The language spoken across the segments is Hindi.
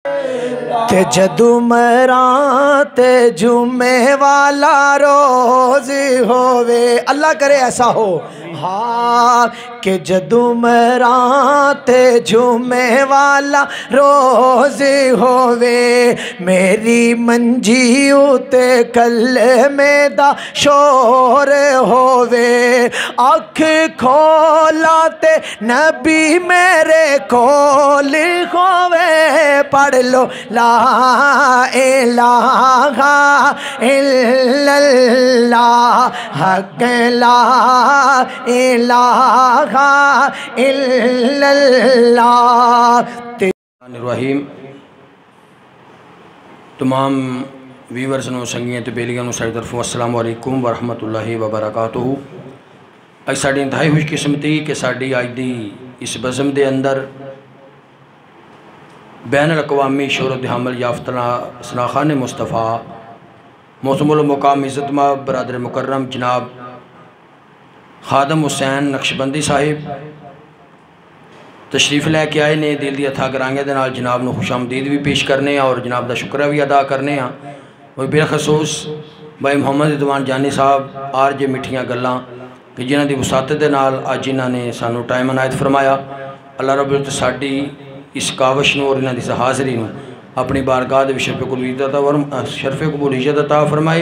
ते जदू मरा ते जुमे वाला रोज होवे, अल्लाह करे ऐसा हो। हाँ कि जदू मरा ते जुमे वाला रोज होवे, मेरी मंजी उते कलमे दा शोर होवे, अख खोला ते नबी मेरे कोल होवे, पढ़ लो ला इलाहा इल्लल्लाह हक ला इलाहा इल्लल्लाह। रहीम तमाम व्यूवर्स नूं संगियां ते बेलियां नूं साडी तरफों अस्सलाम वालेकुम व रहमतुल्लाहि व बरकातुहू। अज साडी इंतहाई खुशकिस्मती कि साडी अज दी इस बज़म दे अंदर बैन अल-अक़वामी शोहरत हमल याफ्ता सनाखान मुस्तफ़ा मौसमुल मुकाम इज़्ज़तमा बरदर मुकर्रम जनाब खादम हुसैन नक्शबंदी साहिब तशरीफ़ लैके आए ने। दिल दी अथा गरांगे दे नाल जनाब नूं खुशामदीद भी पेश करने और जनाब दा शुक्र भी अदा करने। और बेखसूस भाई मोहम्मद रिदवान जानी साहब आर जे मिठियां गल्लां कि जिन्हां दी वसात दे नाल अज इन्हां ने सानू टाइम अनायत फरमाया। अल्लाह रब्बुल इज़्ज़त साडी इस कावश नूं और इन्हां दी हाज़री नूं अपनी बारगाह दे शरफ़ कबूलियत अता फरमाए।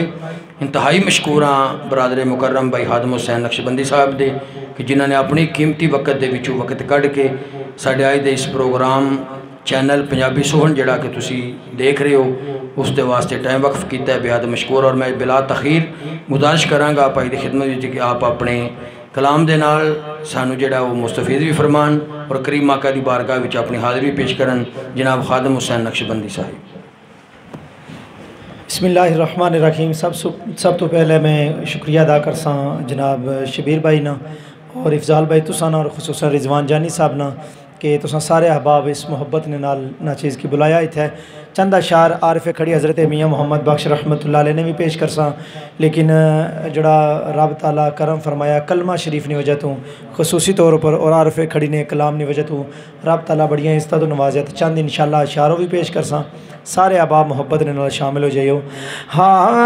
इंतहाई मशकूर हाँ बरादरे मुकर्रम भाई खादम हुसैन नक्शबंदी साहब दे कि जिन्होंने अपनी कीमती वक़्त दे विचों वक़्त कढ़ के साढ़े अज दे इस प्रोग्राम चैनल पंजाबी सोहन जिहड़ा कि तुसी देख रहे हो उस दे वास्ते टाइम वक्फ किया है। बेहद मशकूर और मैं बिला तखीर गुजारिश कराँगा भाई की खिदमत कि आप अपने कलाम दे नाल सानू जिहड़ा वो मुस्तफीद भी फरमान और करीम आका दी बारगाह विच अपनी हाज़री पेश करन। जनाब खादम हुसैन नक्शबंदी साहिब। बिस्मिल्लाहिर्रहमानिर्रहीम। सब तो पहले मैं शुक्रिया अदा करसा जनाब शबीर भाई ना और इफ़ज़ाल भाई तुसा ना और खुसूसन रिजवान जानी साहब ना कि तुसा सारे अहबाब इस मुहब्बत ने नाल ना चीज़ की बुलाया इत्थे। चंद अशार आरिफ खड़ी हज़रत मियाँ मोहम्मद बख्श रहमतुल्लाह अलैह ने भी पेश कर सा, लेकिन जड़ा रब ताला करम फरमाया कलमा शरीफ ने वजह तू खसूसी तौर पर और आरिफ खड़ी ने कलाम ने वजह तू रब ताला बड़ियाँ इज़्ज़त तो नवाज़िया। तो चंद इंशाअल्लाह अशारों भी पेश कर सा, सारे अहबाब मुहब्बत ने नाल शामिल हो जाइयो। हाँ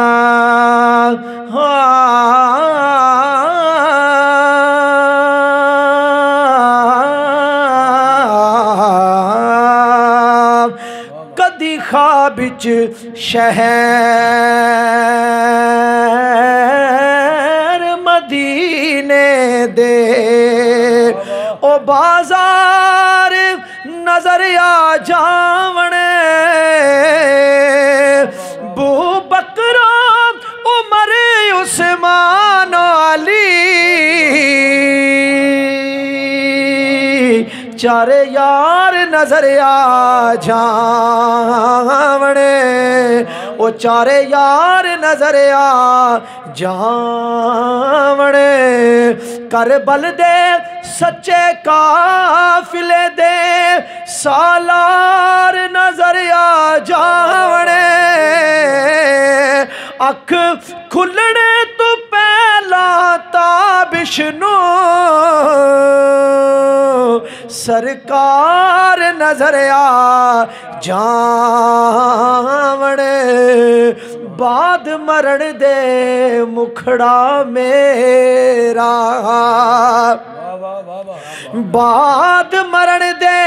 ख्वाब विच शहर मदीने दे ओ बाजार नजर आ जावने, बू बकरा उमर उस्मान अली चारे यार नजर आ जावने, ओ चारे यार नजर आ जावने। करबल दे सच्चे काफिले दे सालार नजर आ जावने, अख खुलने तो पहला ताबिशनो सरकार नजर आ जावने, बाद मरण दे मुखड़ा मेरा, बाद मरण दे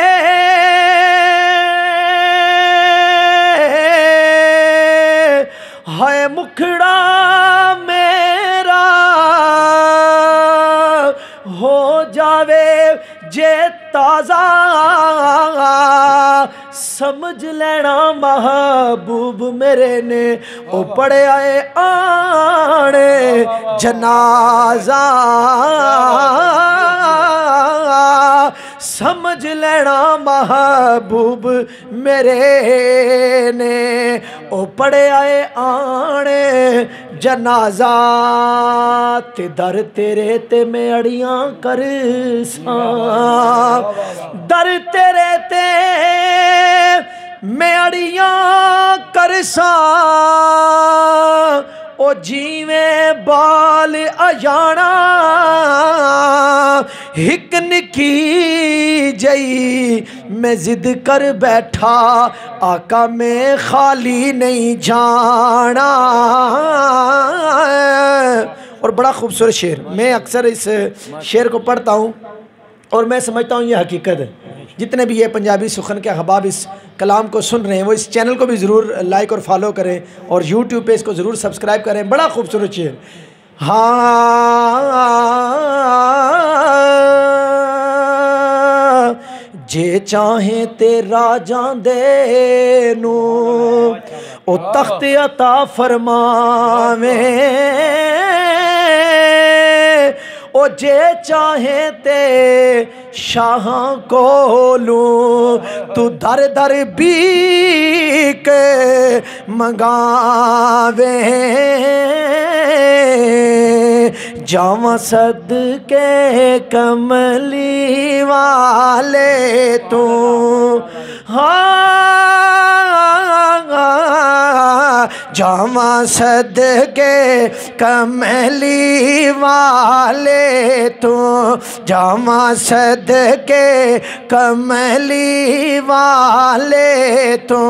है मुखड़ा मेरा हो जावे जे ताज़ा, समझ लेना महबूब मेरे ने ओ पड़े आए आने जनाजा, समझ लेना महबूब मेरे ने ओ पड़े आए आने जनाजा, ते दर तेरे ते मैं अड़ियां कर सा, दर तेरे ते मैं अड़ियां कर सा, ओ जीवें बाल अजाना हिक निकी जई मैं जिद कर बैठा आका मैं खाली नहीं जाना। और बड़ा खूबसूरत शेर, मैं अक्सर इस शेर को पढ़ता हूँ और मैं समझता हूँ ये हकीकत है। जितने भी ये पंजाबी सुखन के अहबाब इस कलाम को सुन रहे हैं वो इस चैनल को भी ज़रूर लाइक और फॉलो करें और यूट्यूब पे इसको ज़रूर सब्सक्राइब करें। बड़ा खूबसूरत शेर। हाँ जे चाहे ते राजां दे नू ओ तख्त अता फरमावे, ओ जे चाहे ते शाहां कोलू तू दर दर बीक मंगावे। जावा सदके कमली वाले तू, जावा सदके कमली वाले तू, जावा सदके कमली वाले तू,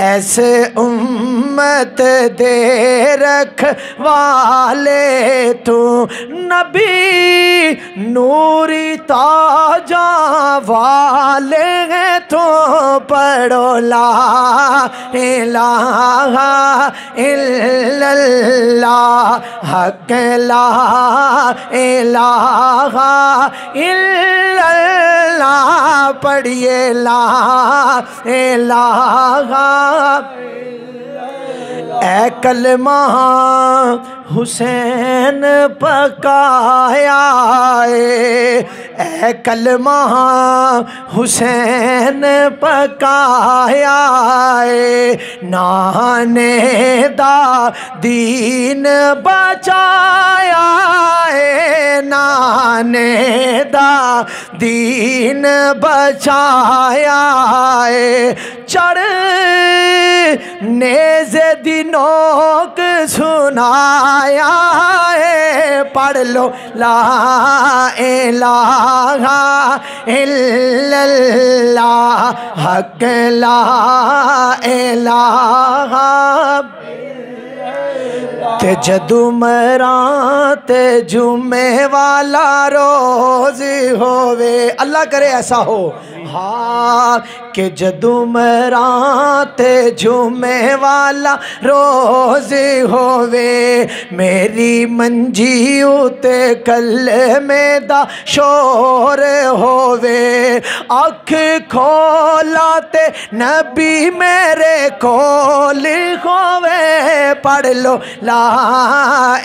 ऐसे उम्मत दे रख वाले तू, नबी नूरी ताजा वाले तो पढ़ो ला इलाहा इल्लल्लाह हक ला इलाहा इल्लल्लाह, पढ़िए ला इलाहा। ऐ कलमा हुसैन पकाया ऐ कलमा हुसैन पकाया नाने दा दीन बचाया नाने दा दीन बचाया चढ़ नेज़े दी नोक सुनाया पढ़ लो ला इलाहा इल्लल्लाह हक ला इलाहा। ते जदू मरा ते जुम्मे वाला रोज होवे, अल्लाह करे ऐसा हो हाँ कि जदू मरा ते जुम्मे वाला रोज होवे, मेरी मंजी उते कलमे दा शोर होवे, अख खोला ते नबी मेरे कोल होवे, पढ़ लो ला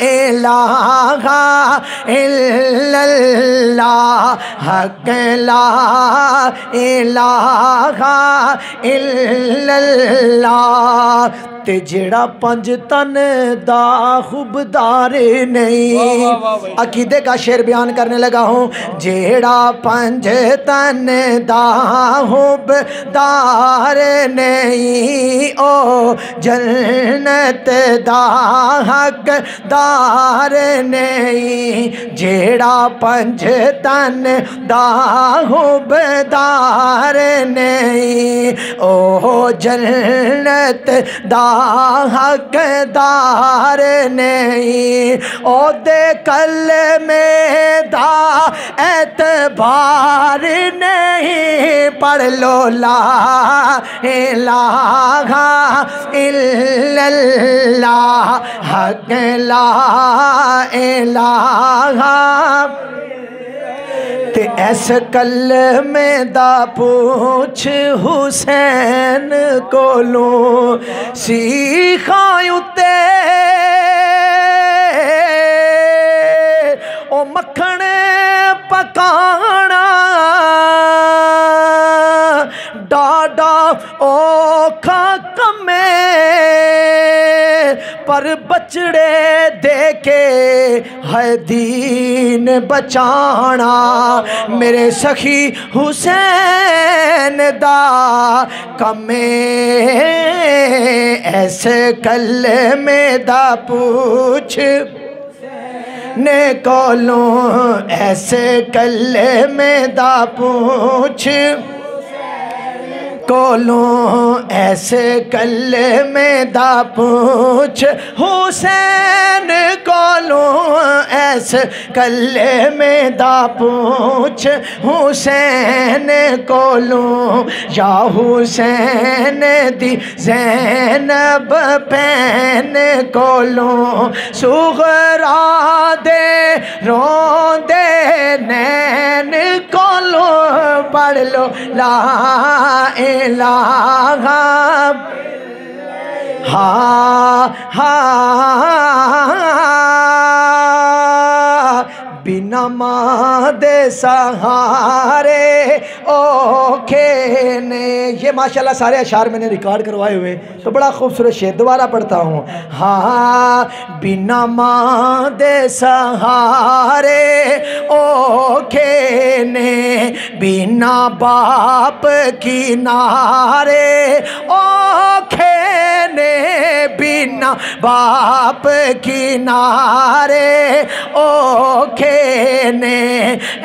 इलाहा इल्लल्लाह हक ला इलाहा इल्लल्लाह। ते जेड़ा पंज तन दा खुबदार नहीं, अकीदे का शेर बयान करने लगा हूँ, जेड़ा पंज तन दा खुबदार नहीं ओ जन्नत दा हकदार नहीं, जेड़ा पंज तन दा खुबदार नहीं ओ जन्नत दा हकदार नहीं, ओदे कलमे दा एतबार नहीं, पढ़ लो ला इलाहा इल्लल्लाह हक ला इलाहा। ते ऐस कलमे दा पूछ हुसैन कोलू सीखायूं ते ओ मक्खन पकाना डाडा औखा कमे, पर बचड़े देके है दीन बचाना, मेरे सखी हुसैन दा कमे, ऐसे कलमे दा पूछ ने कोलों, ऐसे कलमे दा पूछ कोलों ऐसे कल्ले में दा पूछ हुसैन कोलों ऐसे कल्ले में दा पूछ हुसैन कोलों या हुसैन दी ज़ैनब पैन कोलों सुगरा दे रोंदे नैन कोलों पढ़ लो ला इलाहा हा हा बिना माँ दे सहारे ओखे ने। ये माशाल्लाह सारे अशार मैंने रिकॉर्ड करवाए हुए, तो बड़ा खूबसूरत शेर दोबारा पढ़ता हूँ। हाँ बिना माँ दे सहारे ओखे ने, बिना बाप किनारे ओखे ने, बिना बाप किनारे ओखे ने,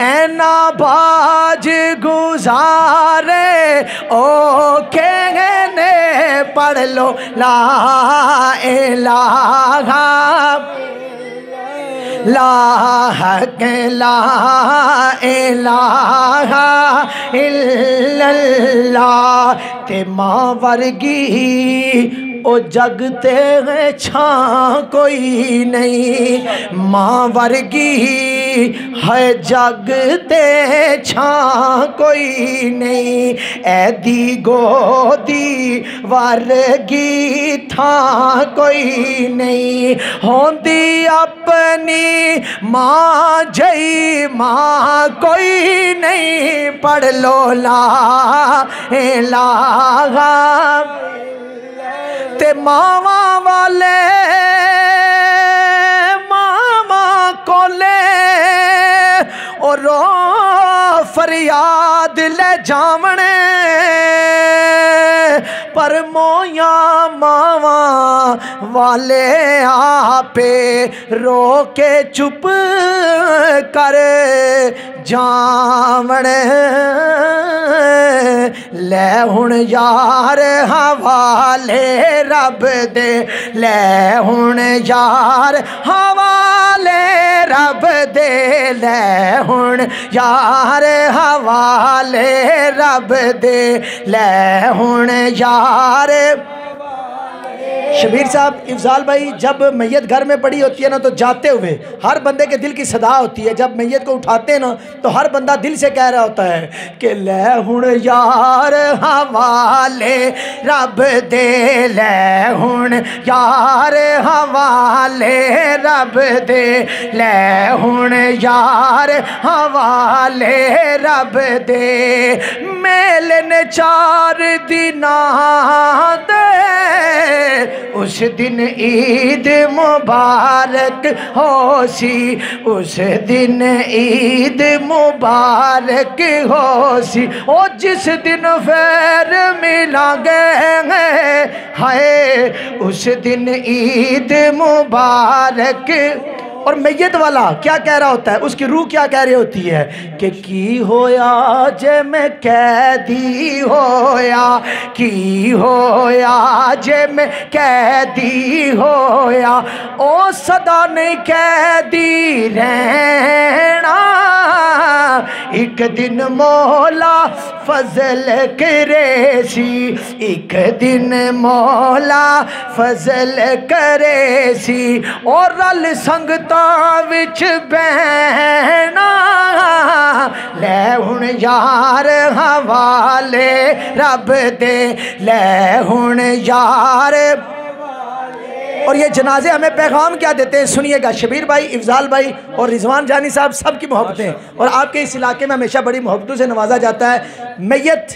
ऐना बाज गुजारे ओखे ने, पढ़ लो ला इलाहा ला इलाहा इल्लल्लाह। ते माँ वर्गी ओ जगते है छां कोई नहीं, माँ वर्गी है जगते छां कोई नहीं, ऐदी गोदी वर्गी थां कोई नहीं, होंदी अपनी माँ जई माँ कोई नहीं, पढ़ लो ला इलाहा। ते मावा वाले मामा कोले और रो फरियाद ले जावने, पर मोया मावा वाले आपे रो के चुप कर जावने। ले हुण यार हवाले रब दे, ले हुण यार हवाले रब दे, ले हुण यार हवाले रब दे, ले हुण यार। शबीर साहब, इफ़ज़ाल भाई, जब मैयत घर में पड़ी होती है ना, तो जाते हुए हर बंदे के दिल की सदा होती है। जब मैयत को उठाते हैं ना, तो हर बंदा दिल से कह रहा होता है कि ले हुण यार हवाले रब दे, ले हुण यार हवाले रब दे, ले हुण यार हवाले रब दे। मेलन 4 दिना दे, उस दिन ईद मुबारक हो सी, उस दिन ईद मुबारक हो सी। ओ जिस दिन फिर मिलांगे हाय, उस दिन ईद मुबारक। और मैयत वाला क्या कह रहा होता है, उसकी रूह क्या कह रही होती है कि की होया जे मैं कैदी होया, की होया जे मैं कैदी होया, ओ सदा नहीं कैदी रहना, एक दिन मौला फजल करे सी, एक दिन मौला फजल करे सी। और रल संगता विच बहना, ले हुण यार हवाले रब दे, ले हुण यार। और ये जनाजे हमें पैगाम क्या देते हैं, सुनिएगा। शबीर भाई, इफ़ज़ाल भाई और रिजवान जानी साहब, सबकी मोहब्बतें, और आपके इस इलाके में हमेशा बड़ी मोहब्बतों से नवाजा जाता है। मैयत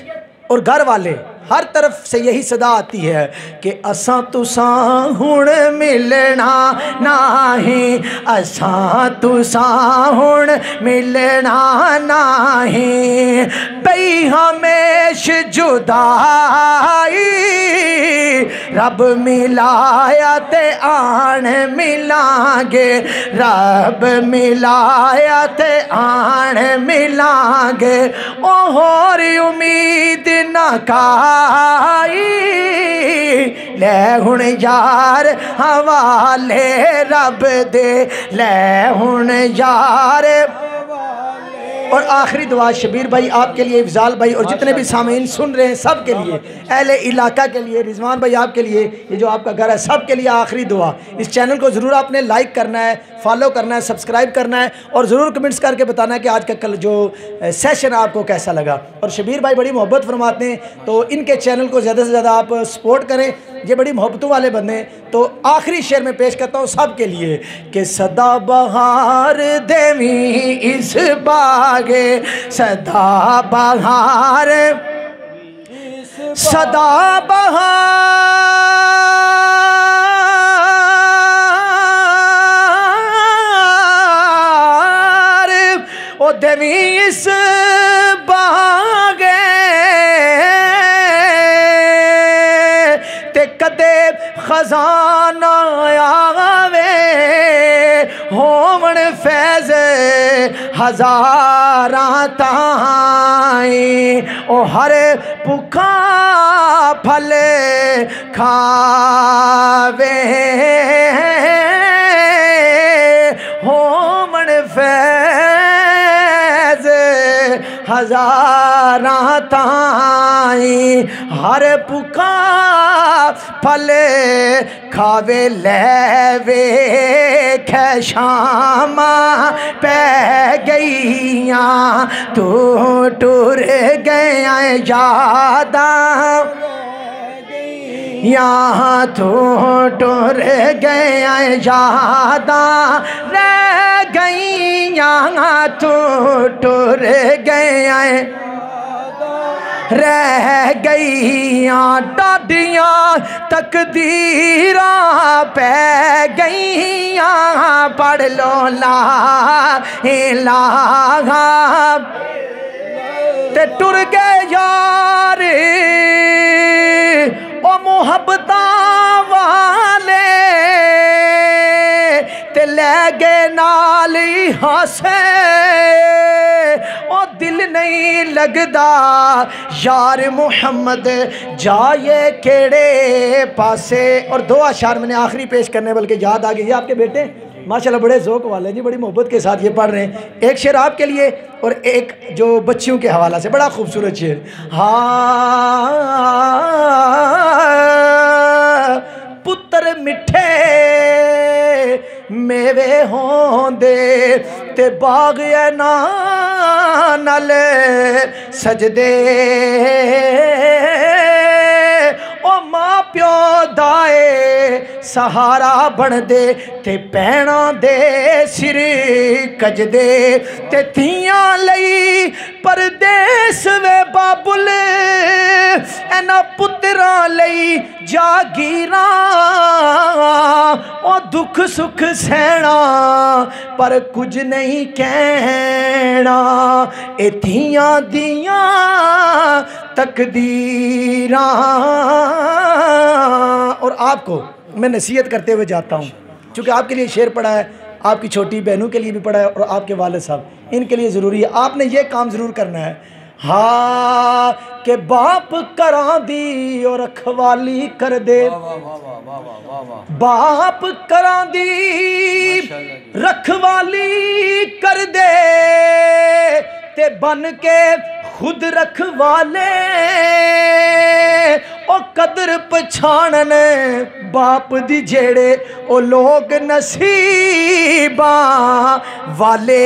और घर वाले हर तरफ से यही सदा आती है कि असां तुसां हुण मिलना नाही, असां तुसां हुण मिलना नाही, बई हमेश जुदाई रब मिलाया ते आन मिलांगे, रब मिलाया ते आन मिलांगे, ओ होर उम्मीद ना काई, ले हुण यार हवाले रब दे, ले हुण यार। और आखिरी दुआ शबीर भाई आपके लिए, इफ़ज़ाल भाई और जितने भी सामीन सुन रहे हैं सब के लिए, अहले इलाका के लिए, रिजवान भाई आपके लिए, ये जो आपका घर है सब के लिए आखिरी दुआ। इस चैनल को ज़रूर आपने लाइक करना है, फॉलो करना है, सब्सक्राइब करना है और ज़रूर कमेंट्स करके बताना है कि आज का कल जो सेशन आपको कैसा लगा। और शबीर भाई बड़ी मोहब्बत फरमाते हैं, तो इनके चैनल को ज़्यादा से ज़्यादा आप सपोर्ट करें, ये बड़ी मोहब्बतों वाले बंदे हैं। तो आखिरी शेर में पेश करता हूँ सब के लिए कि सदा बहार देवी इस बागे, सदा बहार, सदा बहार ओ देवी इस बागे, ते कदे खजाना आवे, होवन फैज़ हज़ारां ताई, ओ हर भुखा फल खावे, होवन फैज़ हज़ारां ताई, हर भुखा फल खावे, लेवे खे शामा पै गईयां, तू टुर गया यादा, यहाँ तू टुर गया यादा, रह गईयां तू टुर गया, रह गईयां डाडियां तकदीरां पै गईयां, पढ़ लो ला इलाहा, ते टुर गए यार ओ मुहब्बतां वाले, ते ले गए नाल हासे, ओ दिल नहीं लगदा यार मुहम्मद जाए केड़े पासे। और दो अशार मैंने आखिरी पेश करने बल्कि याद आ गई, ये आपके बेटे माशाल्लाह बड़े ज़ौक़ वाले जी, बड़ी मोहब्बत के साथ ये पढ़ रहे हैं। एक शेर आपके लिए और एक जो बच्चियों के हवाला से बड़ा खूबसूरत शेर। हाँ पुत्र मिठे मेवे होंदे, ते बाग ना नल सजदे, ओ मां प्यो दाए सहारा बनदे, ते भैणां दे सिर कजदे, ते थियां लई परदेस वे बाबुल, एना पुत्रां लई जागीरां, ओ दुख सुख सहना पर कुछ नहीं कहना, ए थियां दियां तकदीरां। और आपको मैं नसीहत करते हुए जाता हूँ, चूँकि आपके लिए शेर पढ़ा है, आपकी छोटी बहनों के लिए भी पढ़ा है और आपके वालिद साहब, इनके लिए ज़रूरी है, आपने ये काम ज़रूर करना है। हाँ के बाप करा दी और रखवाली कर दे, बाप करा दी रखवाली कर दे, ते बन के खुद रखवाले, ओ कदर पछाणन बाप दी जेड़े ओ लोग नसीबां वाले।